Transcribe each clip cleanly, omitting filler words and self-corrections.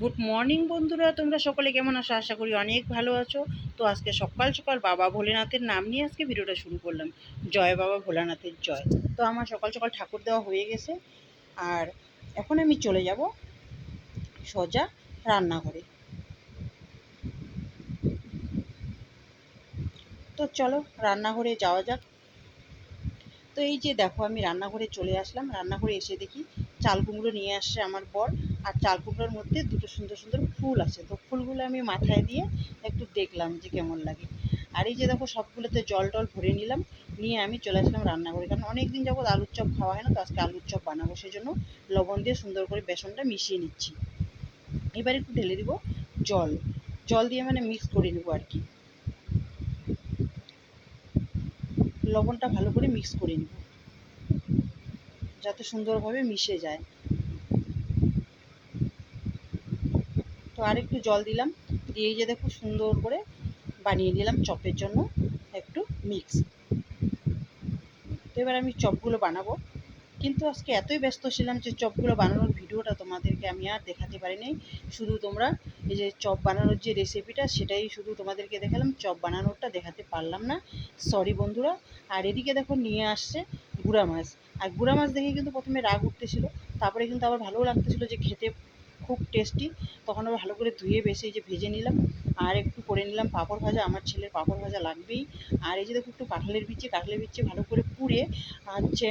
Good morning বন্ধুরা, তোমরা সকলে কেমন আছো? আশা করি অনেক ভালো আছো। তো আজকে সকাল সকাল বাবা ভোলেনাথের নাম নিয়ে আজকে ভিডিওটা শুরু করলাম। জয় বাবা ভোলানাথের জয়। তো আমার সকাল সকাল ঠাকুর দেওয়া হয়ে গেছে, আর এখন আমি চলে যাব সোজা রান্নাঘরে। তো চলো রান্নাঘরে যাওয়া যাক। তো এই যে দেখো, আমি রান্নাঘরে চলে আসলাম। রান্নাঘরে এসে দেখি চাল কুমড়ো নিয়ে আসছে আমার বর, আর চাল কুমড়োর মধ্যে দুটো সুন্দর সুন্দর ফুল আছে। তো ফুলগুলো আমি মাথায় দিয়ে একটু দেখলাম যে কেমন লাগে। আর এই যে দেখো, সবগুলোতে জল টল ভরে নিলাম, নিয়ে আমি চলে আসলাম রান্নাঘরে। কারণ অনেক দিন যাবত আলুর চপ খাওয়া হয় না, তো আজকে আলুর চপ বানাবো, সেই জন্য লবণ দিয়ে সুন্দর করে বেসনটা মিশিয়ে নিচ্ছি। এবার একটু ঢেলে দিব জল, জল দিয়ে মানে মিক্স করে নেবো আর কি। লবণটা ভালো করে মিক্স করে নেব যাতে সুন্দরভাবে মিশে যায়। তো আর একটু জল দিলাম, দিয়ে এই যে দেখো সুন্দর করে বানিয়ে নিলাম চপের জন্য একটু মিক্স। তো এবার আমি চপগুলো বানাবো, কিন্তু আজকে এতই ব্যস্ত ছিলাম যে চপগুলো বানানোর ভিডিওটা তোমাদেরকে আমি আর দেখাতে পারিনি। শুধু তোমরা এই যে চপ বানানোর যে রেসিপিটা সেটাই শুধু তোমাদেরকে দেখালাম, চপ বানানোরটা দেখাতে পারলাম না, সরি বন্ধুরা। আর এদিকে দেখো নিয়ে আসছে গুঁড়া মাছ। আর গুঁড়া মাছ দেখে কিন্তু প্রথমে রাগ উঠতেছিল, তারপরে কিন্তু আবার ভালোও লাগতেছিল যে খেতে খুব টেস্টি। তখন আবার ভালো করে ধুয়ে বেছে এই যে ভেজে নিলাম, আর একটু করে নিলাম পাঁপড় ভাজা, আমার ছেলের পাঁপড় ভাজা লাগবেই। আর এই যে দেখো একটু কাঁঠালের বিচি ভালো করে পুড়ে হচ্ছে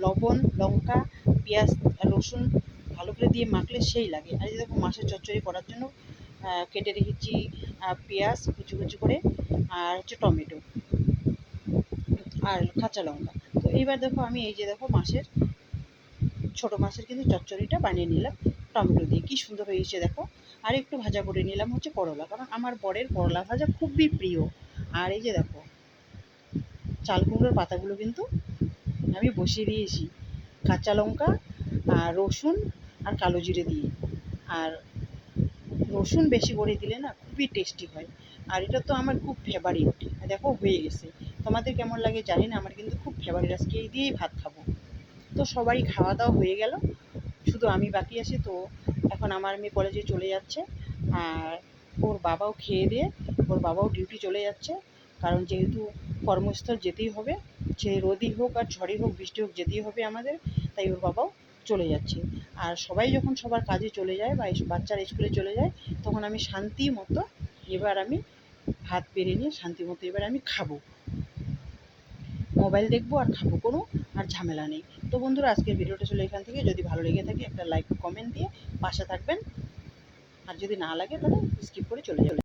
লবণ, লঙ্কা, পেঁয়াজ আর রসুন ভালো করে দিয়ে মাখলে সেই লাগে। আর এই দেখো মাছের চচ্চড়ি করার জন্য কেটে রেখেছি পেঁয়াজ কুচি কুচি করে, আর হচ্ছে টমেটো আর কাঁচা লঙ্কা। তো এইবার দেখো আমি এই যে দেখো ছোটো মাছের কিন্তু চচ্চড়িটা বানিয়ে নিলাম টমেটো দিয়ে, কী সুন্দর হয়েছে দেখো। আর একটু ভাজা করে নিলাম হচ্ছে করলা, কারণ আমার বরের করলা ভাজা খুবই প্রিয়। আর এই যে দেখো চাল কুমড়োর পাতাগুলো কিন্তু আমি বসিয়ে দিয়েছি কাঁচা লঙ্কা আর রসুন আর কালো জিরে দিয়ে। আর রসুন বেশি করে দিলে না খুবই টেস্টি হয়। আর এটা তো আমার খুব ফেভারিট। দেখো হয়ে গেছে, তোমাদের কেমন লাগে জানি না, আমার কিন্তু খুব ফেভারিট। আজকে এই দিয়েই ভাত খাবো। তো সবারই খাওয়া দাওয়া হয়ে গেল, শুধু আমি বাকি আছি। তো এখন আমার মেয়ে কলেজে চলে যাচ্ছে, আর ওর বাবাও খেয়ে দিয়ে ওর বাবাও ডিউটি চলে যাচ্ছে। কারণ যেহেতু কর্মস্থল যেতেই হবে, সে রোদই হোক আর ঝড়ই হোক বৃষ্টি হোক যেতেই হবে আমাদের, তাই ওর বাবাও চলে যাচ্ছে। আর সবাই যখন সবার কাজে চলে যায় বা বাচ্চারা স্কুলে চলে যায়, তখন আমি শান্তি মতো এবার আমি ভাত বেড়ে নিয়ে শান্তি মতো এবার আমি খাবো, মোবাইল দেখবো আর খাবো, কোনো আর ঝামেলা নেই। তো বন্ধুরা, আজকের ভিডিওটা ছিল এখান থেকে। যদি ভালো লেগে থাকে একটা লাইক কমেন্ট দিয়ে পাশে থাকবেন, আর যদি না লাগে তাহলে স্কিপ করে চলে যাবেন।